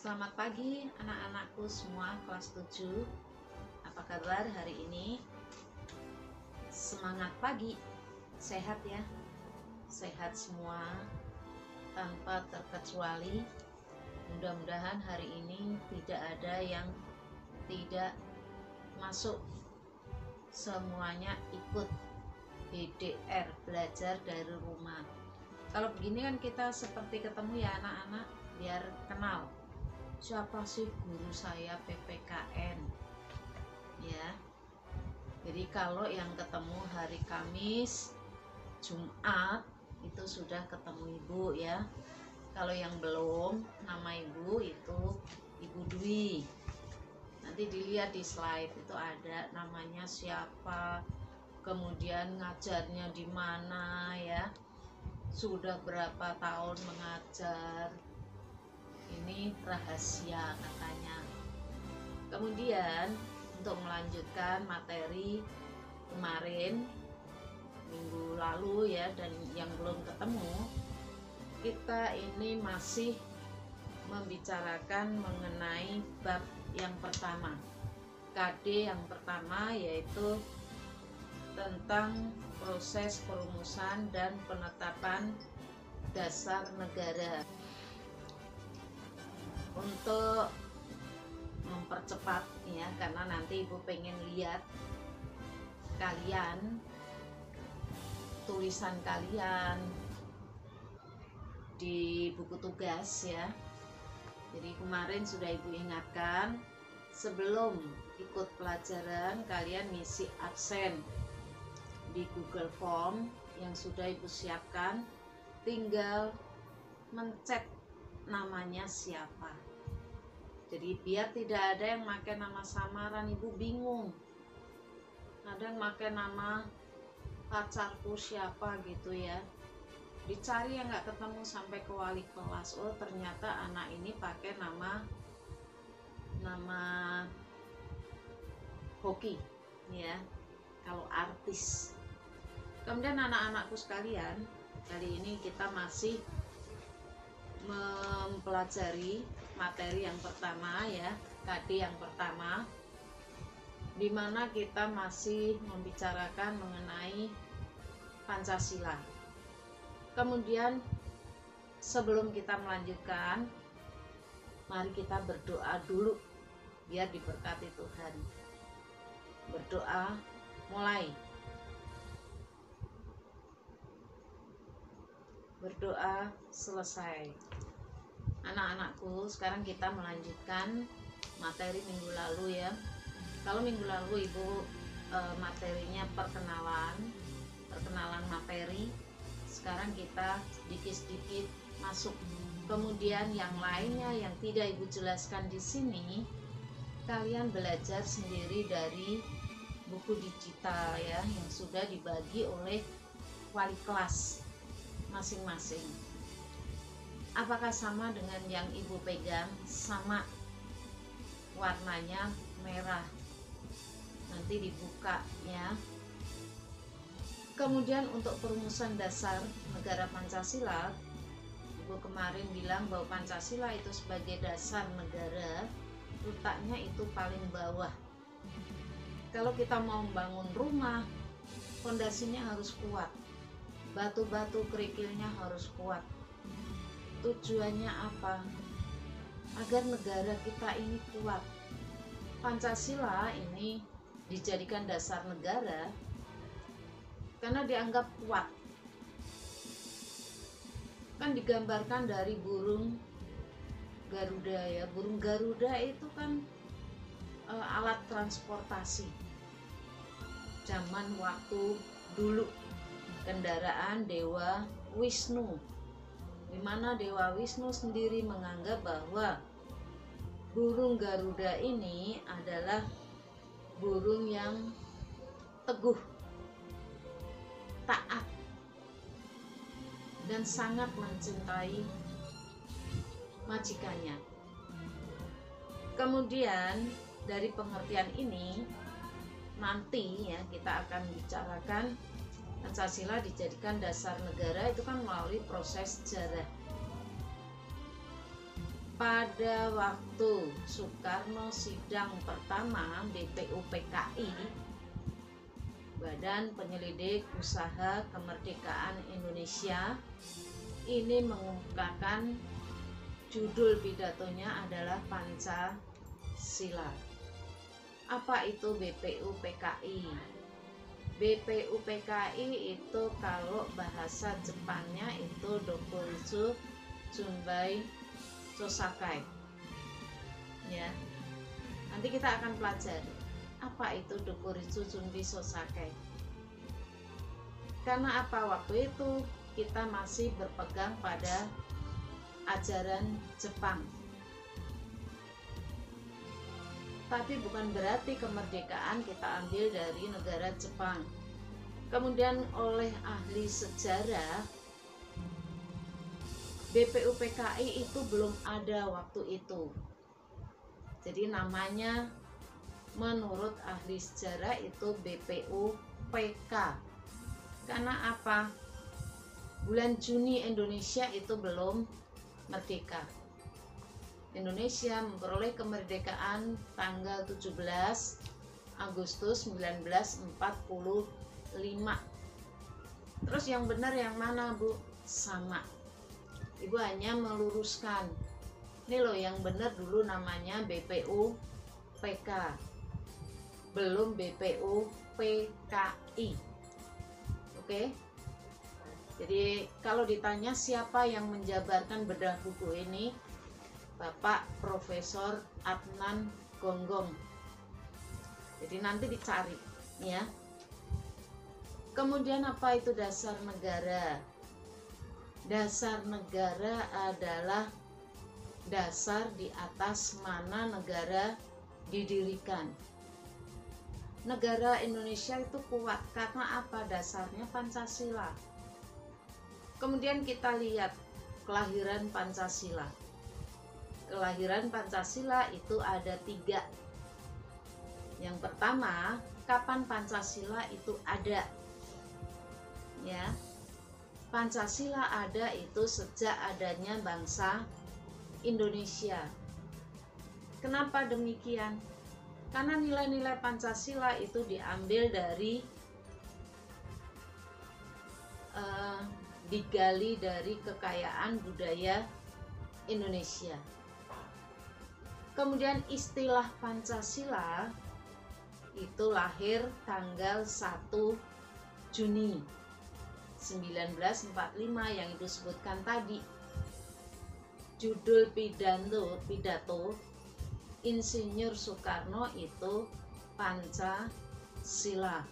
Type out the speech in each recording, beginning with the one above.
Selamat pagi anak-anakku semua kelas 7. Apa kabar hari ini? Semangat pagi, sehat ya? Sehat semua tanpa terkecuali. Mudah-mudahan hari ini tidak ada yang tidak masuk. Semuanya ikut BDR, belajar dari rumah. Kalau begini kan kita seperti ketemu ya anak-anak, biar kenal siapa sih guru saya PPKN ya. Jadi kalau yang ketemu hari Kamis, Jumat itu sudah ketemu ibu ya. Kalau yang belum, nama ibu itu Ibu Dwi. Nanti dilihat di slide itu ada namanya siapa, kemudian ngajarnya di mana ya, sudah berapa tahun mengajar. Ini rahasia katanya. Kemudian untuk melanjutkan materi kemarin minggu lalu ya, dan yang belum ketemu, kita ini masih membicarakan mengenai bab yang pertama, KD yang pertama, yaitu tentang proses perumusan dan penetapan dasar negara. Untuk mempercepat ya, karena nanti ibu pengen lihat kalian, tulisan kalian di buku tugas ya. Jadi kemarin sudah ibu ingatkan, sebelum ikut pelajaran kalian ngisi absen di Google Form yang sudah ibu siapkan, tinggal mencet namanya siapa. Jadi biar tidak ada yang pakai nama samaran, ibu bingung. Ada yang pakai nama pacarku siapa gitu ya. Dicari yang nggak ketemu sampai ke wali kelas. Oh ternyata anak ini pakai nama hoki ya, kalau artis. Kemudian anak-anakku sekalian, kali ini kita masih mempelajari materi yang pertama ya, KD yang pertama, di mana kita masih membicarakan mengenai Pancasila. Kemudian sebelum kita melanjutkan, mari kita berdoa dulu biar diberkati Tuhan. Berdoa mulai. Berdoa selesai. Anak-anakku, sekarang kita melanjutkan materi minggu lalu ya. Kalau minggu lalu ibu materinya perkenalan materi. Sekarang kita sedikit-sedikit masuk. Kemudian yang lainnya yang tidak ibu jelaskan di sini, kalian belajar sendiri dari buku digital ya, yang sudah dibagi oleh wali kelas masing-masing. Apakah sama dengan yang ibu pegang? Sama, warnanya merah, nanti dibuka ya. Kemudian untuk perumusan dasar negara Pancasila, ibu kemarin bilang bahwa Pancasila itu sebagai dasar negara, letaknya itu paling bawah. Kalau kita mau membangun rumah, fondasinya harus kuat, batu-batu kerikilnya harus kuat. Tujuannya apa? Agar negara kita ini kuat. Pancasila ini dijadikan dasar negara karena dianggap kuat. Kan digambarkan dari burung Garuda ya. Burung Garuda itu kan alat transportasi zaman waktu dulu, kendaraan Dewa Wisnu, di mana Dewa Wisnu sendiri menganggap bahwa burung Garuda ini adalah burung yang teguh, taat, dan sangat mencintai majikannya. Kemudian dari pengertian ini nanti ya kita akan bicarakan Pancasila dijadikan dasar negara itu kan melalui proses sejarah. pada waktu Soekarno sidang pertama BPUPKI, Badan Penyelidik Usaha Kemerdekaan Indonesia, ini mengemukakan judul pidatonya adalah Pancasila. Apa itu BPUPKI? BPUPKI itu kalau bahasa Jepangnya itu Dokuritsu Junbai Sosakai. Ya. Nanti kita akan pelajari apa itu Dokuritsu Junbai Sosakai. Karena apa, waktu itu kita masih berpegang pada ajaran Jepang. Tapi bukan berarti kemerdekaan kita ambil dari negara Jepang. Kemudian oleh ahli sejarah, BPUPKI itu belum ada waktu itu. Jadi namanya menurut ahli sejarah itu BPUPK. Karena apa? Bulan Juni Indonesia itu belum merdeka. Indonesia memperoleh kemerdekaan tanggal 17 Agustus 1945. Terus yang benar yang mana, Bu? Sama. Ibu hanya meluruskan. Ini loh yang benar dulu namanya BPUPK. Belum BPUPKI. Oke? Jadi kalau ditanya siapa yang menjabarkan bedah buku ini, Bapak Profesor Adnan Gonggong. Jadi nanti dicari, ya. Kemudian apa itu dasar negara? Dasar negara adalah dasar di atas mana negara didirikan. Negara Indonesia itu kuat karena apa? Dasarnya Pancasila. Kemudian kita lihat kelahiran Pancasila. Kelahiran Pancasila itu ada 3. Yang pertama, kapan Pancasila itu ada? Ya, Pancasila ada itu sejak adanya bangsa Indonesia. Kenapa demikian? Karena nilai-nilai Pancasila itu diambil dari digali dari kekayaan budaya Indonesia. Kemudian istilah Pancasila itu lahir tanggal 1 Juni 1945 yang itu sebutkan tadi. Judul pidato Insinyur Soekarno itu Pancasila.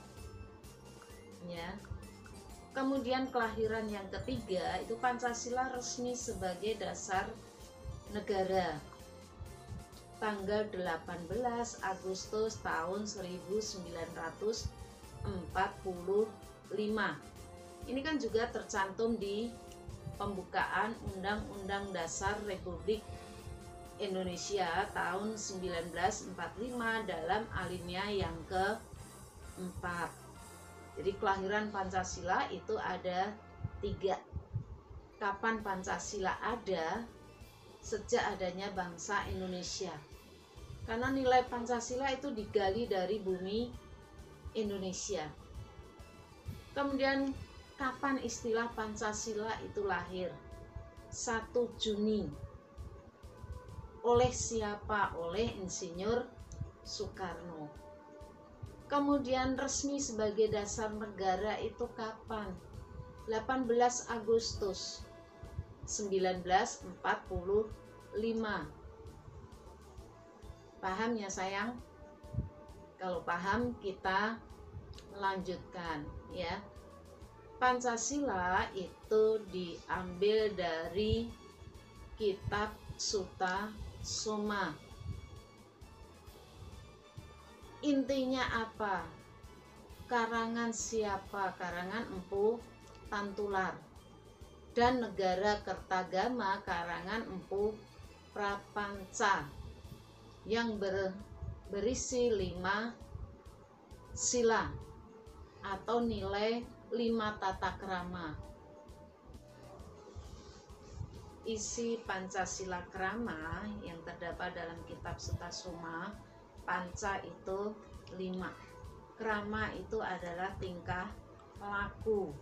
Ya. Kemudian kelahiran yang ketiga itu Pancasila resmi sebagai dasar negara. Tanggal 18 Agustus tahun 1945. Ini kan juga tercantum di pembukaan Undang-Undang Dasar Republik Indonesia tahun 1945 dalam alinea yang ke-4. Jadi kelahiran Pancasila itu ada 3. Kapan Pancasila ada? Sejak adanya bangsa Indonesia. Karena nilai Pancasila itu digali dari bumi Indonesia. Kemudian kapan istilah Pancasila itu lahir? 1 Juni. Oleh siapa? Oleh Insinyur Soekarno. Kemudian resmi sebagai dasar negara itu kapan? 18 Agustus 1945. Paham ya sayang? Kalau paham kita lanjutkan ya. Pancasila itu diambil dari kitab Sutta Soma. Intinya apa? Karangan siapa? Karangan Empu Tantular. Dan Negara Kertagama karangan Empu Prapanca yang berisi 5 sila atau nilai 5 tata krama. isi Pancasila Krama yang terdapat dalam kitab Sutasoma. Panca itu 5, krama itu adalah tingkah laku.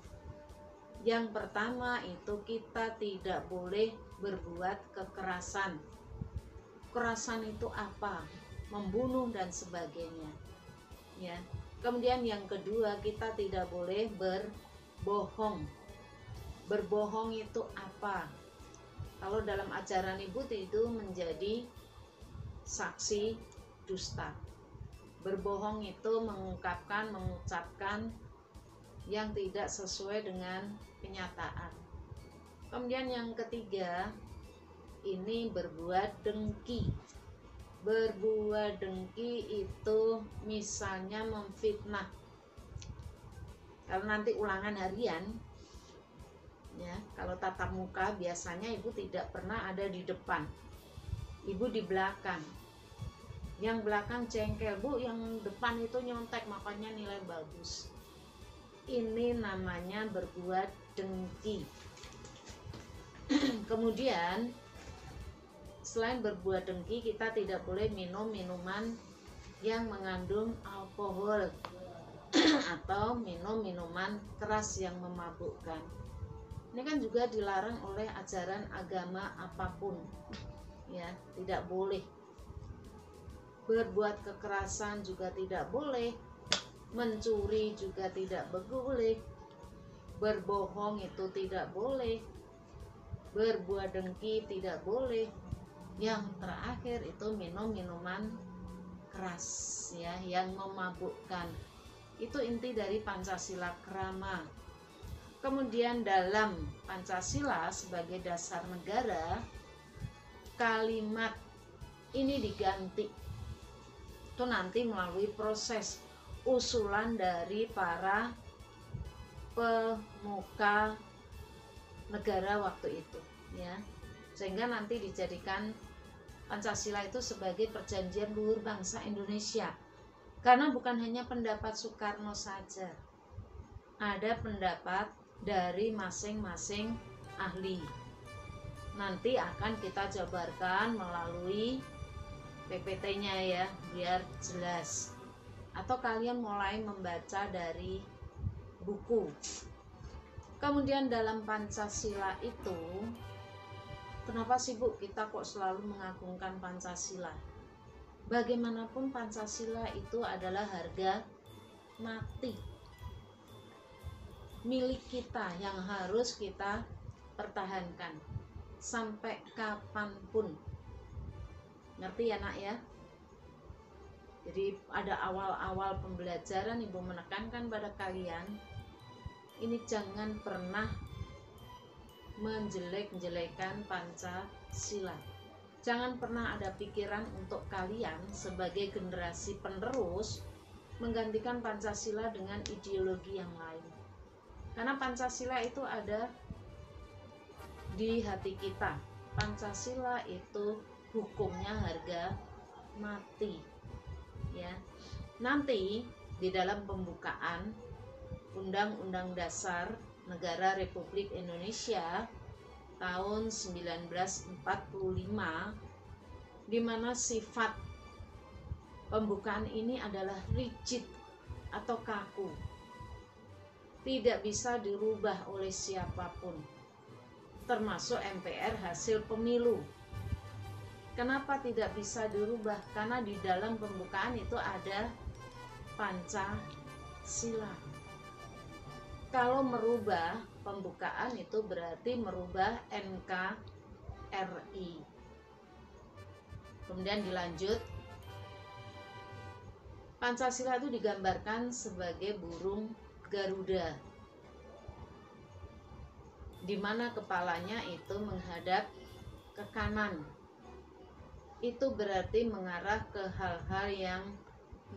Yang pertama itu kita tidak boleh berbuat kekerasan. Kekerasan itu apa? Membunuh dan sebagainya. Ya. Kemudian yang kedua, kita tidak boleh berbohong. Berbohong itu apa? Kalau dalam ajaran Ibu itu menjadi saksi dusta. Berbohong itu mengucapkan yang tidak sesuai dengan kenyataan. Kemudian yang ketiga, ini berbuat dengki. Berbuat dengki itu misalnya memfitnah. Kalau nanti ulangan harian, ya, kalau tatap muka biasanya Ibu tidak pernah ada di depan. Ibu di belakang. Yang belakang jengkel, Bu, yang depan itu nyontek, makanya nilai bagus. Ini namanya berbuat dengki. Kemudian selain berbuat dengki, kita tidak boleh minum minuman yang mengandung alkohol atau minum minuman keras yang memabukkan. Ini kan juga dilarang oleh ajaran agama apapun. Ya, tidak boleh. Berbuat kekerasan juga tidak boleh, mencuri juga tidak boleh, berbohong itu tidak boleh, berbuat dengki tidak boleh. Yang terakhir itu minum minuman keras, ya, yang memabukkan. Itu inti dari Pancasila Krama. Kemudian dalam Pancasila sebagai dasar negara, kalimat ini diganti. Itu nanti melalui proses usulan dari para pemuka negara waktu itu, ya, sehingga nanti dijadikan Pancasila itu sebagai perjanjian luhur bangsa Indonesia. Karena bukan hanya pendapat Soekarno saja, ada pendapat dari masing-masing ahli. Nanti akan kita jabarkan melalui PPT-nya, ya, biar jelas. Atau kalian mulai membaca dari buku. Kemudian dalam Pancasila itu, kenapa sih, Bu, kita kok selalu mengagungkan Pancasila? Bagaimanapun Pancasila itu adalah harga mati milik kita yang harus kita pertahankan sampai kapanpun. Ngerti ya, Nak, ya? Jadi ada awal-awal pembelajaran Ibu menekankan pada kalian, ini jangan pernah menjelek-jelekan Pancasila. Jangan pernah ada pikiran untuk kalian sebagai generasi penerus menggantikan Pancasila dengan ideologi yang lain. Karena Pancasila itu ada di hati kita. Pancasila itu hukumnya harga mati, ya. Nanti di dalam pembukaan Undang-Undang Dasar Negara Republik Indonesia tahun 1945, di mana sifat pembukaan ini adalah rigid atau kaku, tidak bisa dirubah oleh siapapun, termasuk MPR hasil pemilu. Kenapa tidak bisa dirubah? Karena di dalam pembukaan itu ada Pancasila. Kalau merubah pembukaan itu berarti merubah NKRI. Kemudian dilanjut, Pancasila itu digambarkan sebagai burung Garuda, di mana kepalanya itu menghadap ke kanan. Itu berarti mengarah ke hal-hal yang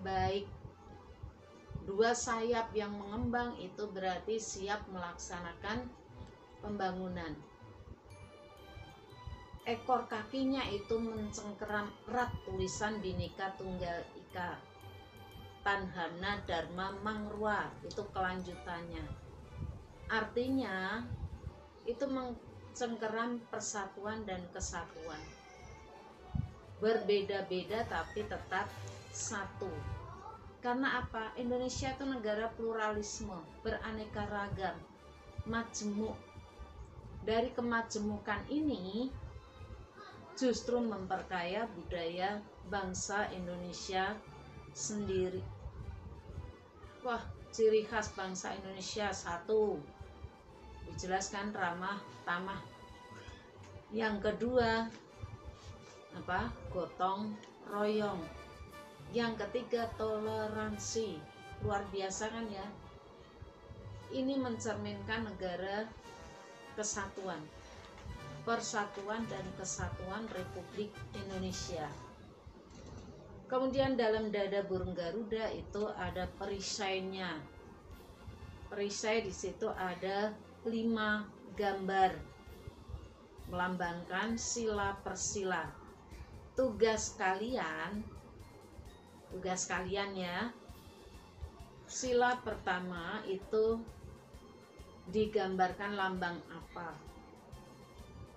baik. Dua sayap yang mengembang itu berarti siap melaksanakan pembangunan. Ekor kakinya itu mencengkeram erat tulisan Bhinneka Tunggal Ika, Tanhana Dharma Mangrua, itu kelanjutannya. Artinya itu cengkeram persatuan dan kesatuan. Berbeda-beda tapi tetap satu. Karena apa? Indonesia itu negara pluralisme, beraneka ragam, majemuk. Dari kemajemukan ini justru memperkaya budaya bangsa Indonesia sendiri. Wah, ciri khas bangsa Indonesia satu, dijelaskan ramah tamah. Yang kedua, apa? Gotong royong. Yang ketiga, toleransi. Luar biasa kan ya? Ini mencerminkan negara kesatuan, persatuan dan kesatuan Republik Indonesia. Kemudian dalam dada burung Garuda itu ada perisainya. Perisai di situ ada 5 gambar melambangkan sila persila. Tugas kalian ya, sila pertama itu digambarkan lambang apa?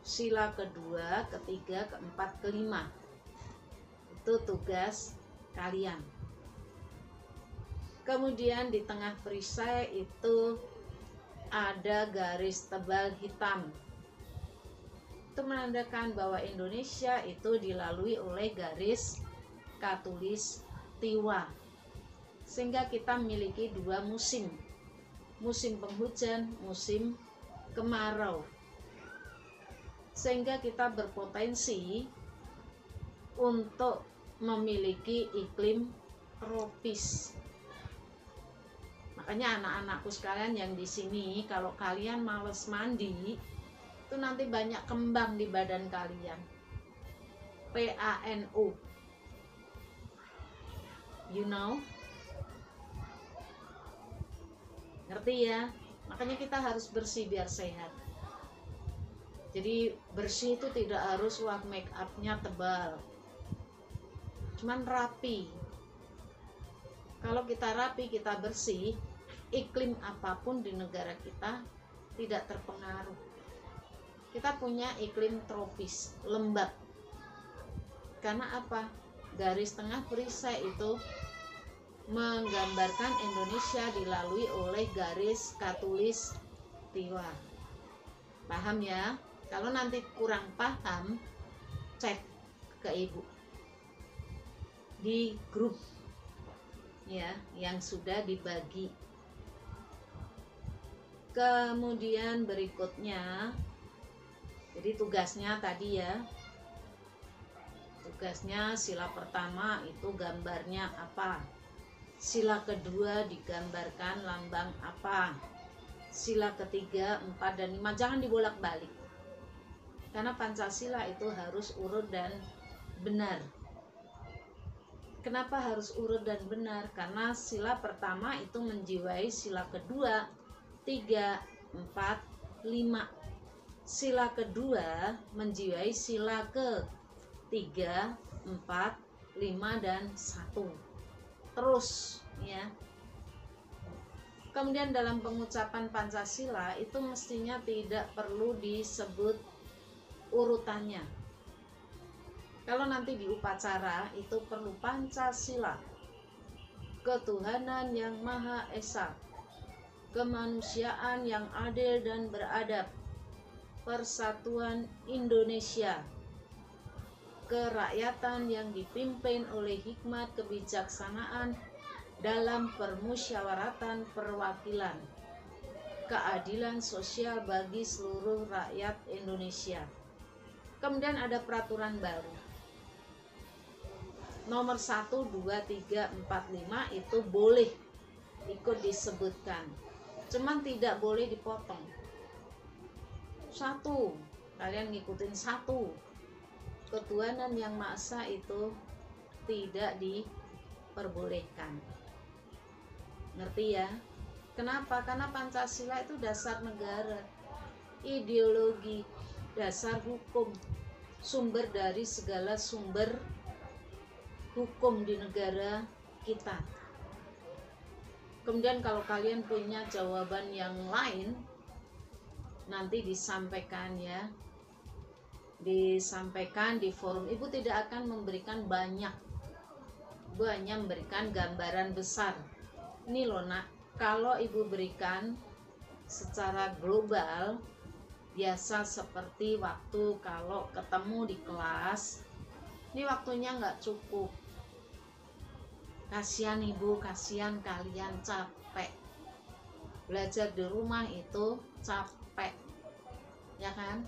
Sila kedua, ketiga, keempat, kelima. Itu tugas kalian. Kemudian di tengah perisai itu ada garis tebal hitam. Itu menandakan bahwa Indonesia itu dilalui oleh garis khatulistiwa. Sehingga kita memiliki 2 musim. Musim penghujan, musim kemarau. Sehingga kita berpotensi untuk memiliki iklim tropis. Makanya anak-anakku sekalian yang di sini, kalau kalian males mandi, itu nanti banyak kembang di badan kalian. PANU. You know? Ngerti ya? Makanya kita harus bersih biar sehat. Jadi bersih itu tidak harus make up-nya tebal, cuman rapi. Kalau kita rapi, kita bersih, iklim apapun di negara kita tidak terpengaruh. Kita punya iklim tropis, lembab. Karena apa? Garis tengah perisai itu menggambarkan Indonesia dilalui oleh garis khatulistiwa. Paham ya? Kalau nanti kurang paham, cek ke ibu di grup ya yang sudah dibagi. Kemudian berikutnya, jadi tugasnya tadi ya, tugasnya sila pertama itu gambarnya apa, sila kedua digambarkan lambang apa, sila ketiga, 4 dan 5 jangan dibolak-balik. Karena Pancasila itu harus urut dan benar. Kenapa harus urut dan benar? Karena sila pertama itu menjiwai sila kedua, 3, 4, 5. Sila kedua menjiwai sila ke 3, 4, 5 dan 1. Terus ya. Kemudian dalam pengucapan Pancasila itu mestinya tidak perlu disebut urutannya. Kalau nanti di upacara itu perlu Pancasila, ketuhanan yang Maha Esa, kemanusiaan yang adil dan beradab, persatuan Indonesia, kerakyatan yang dipimpin oleh hikmat kebijaksanaan dalam permusyawaratan perwakilan, keadilan sosial bagi seluruh rakyat Indonesia. Kemudian ada peraturan baru nomor 1, 2, 3, 4, 5 itu boleh ikut disebutkan, cuman tidak boleh dipotong. 1, kalian ngikutin 1, ketuhanan yang Maha Esa itu tidak diperbolehkan. Ngerti ya? Kenapa? Karena Pancasila itu dasar negara, ideologi, dasar hukum, sumber dari segala sumber hukum di negara kita. Kemudian kalau kalian punya jawaban yang lain, nanti disampaikan ya, disampaikan di forum. Ibu tidak akan memberikan banyak, Ibu hanya memberikan gambaran besar. Ini loh nak, kalau ibu berikan secara global, biasa seperti waktu kalau ketemu di kelas, ini waktunya nggak cukup. Kasihan ibu, kasihan kalian, capek. Belajar di rumah itu capek, ya kan?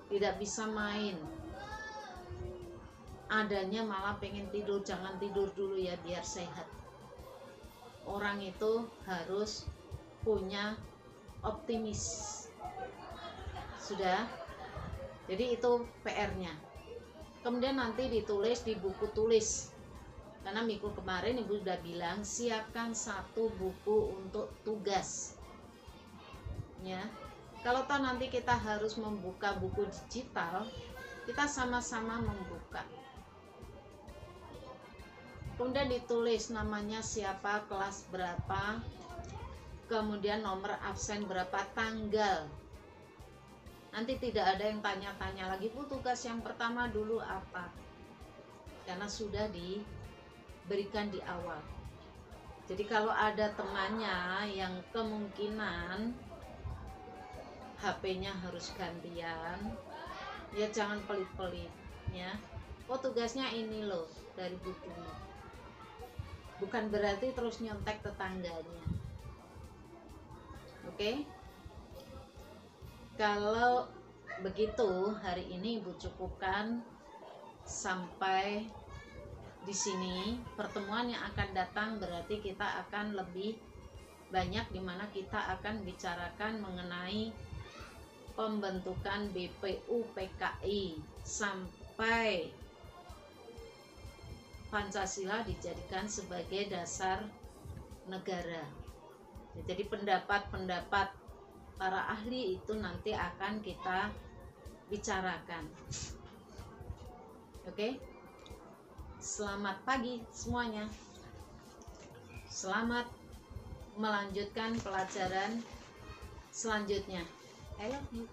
Tidak bisa main. Adanya malah pengen tidur. Jangan tidur dulu ya, biar sehat. Orang itu harus punya optimis. Sudah? Jadi itu PR-nya. Kemudian nanti ditulis di buku tulis. Karena minggu kemarin ibu sudah bilang siapkan 1 buku untuk tugas. Ya. Kalau toh nanti kita harus membuka buku digital, kita sama-sama membuka. Kemudian ditulis namanya siapa, kelas berapa, kemudian nomor absen berapa, tanggal. Nanti tidak ada yang tanya-tanya lagi, Bu, tugas yang pertama dulu apa? Karena sudah diberikan di awal. Jadi kalau ada temannya yang kemungkinan HP-nya harus gantian, ya jangan pelit-pelit ya. Oh, tugasnya ini loh dari bukunya. Bukan berarti terus nyontek tetangganya. Oke? Kalau begitu, hari ini Ibu cukupkan sampai di sini. Pertemuan yang akan datang berarti kita akan lebih banyak, di mana kita akan bicarakan mengenai pembentukan BPU PKI sampai Pancasila dijadikan sebagai dasar negara. Jadi pendapat-pendapat para ahli itu nanti akan kita bicarakan. Oke? Selamat pagi semuanya. Selamat melanjutkan pelajaran selanjutnya. I love you.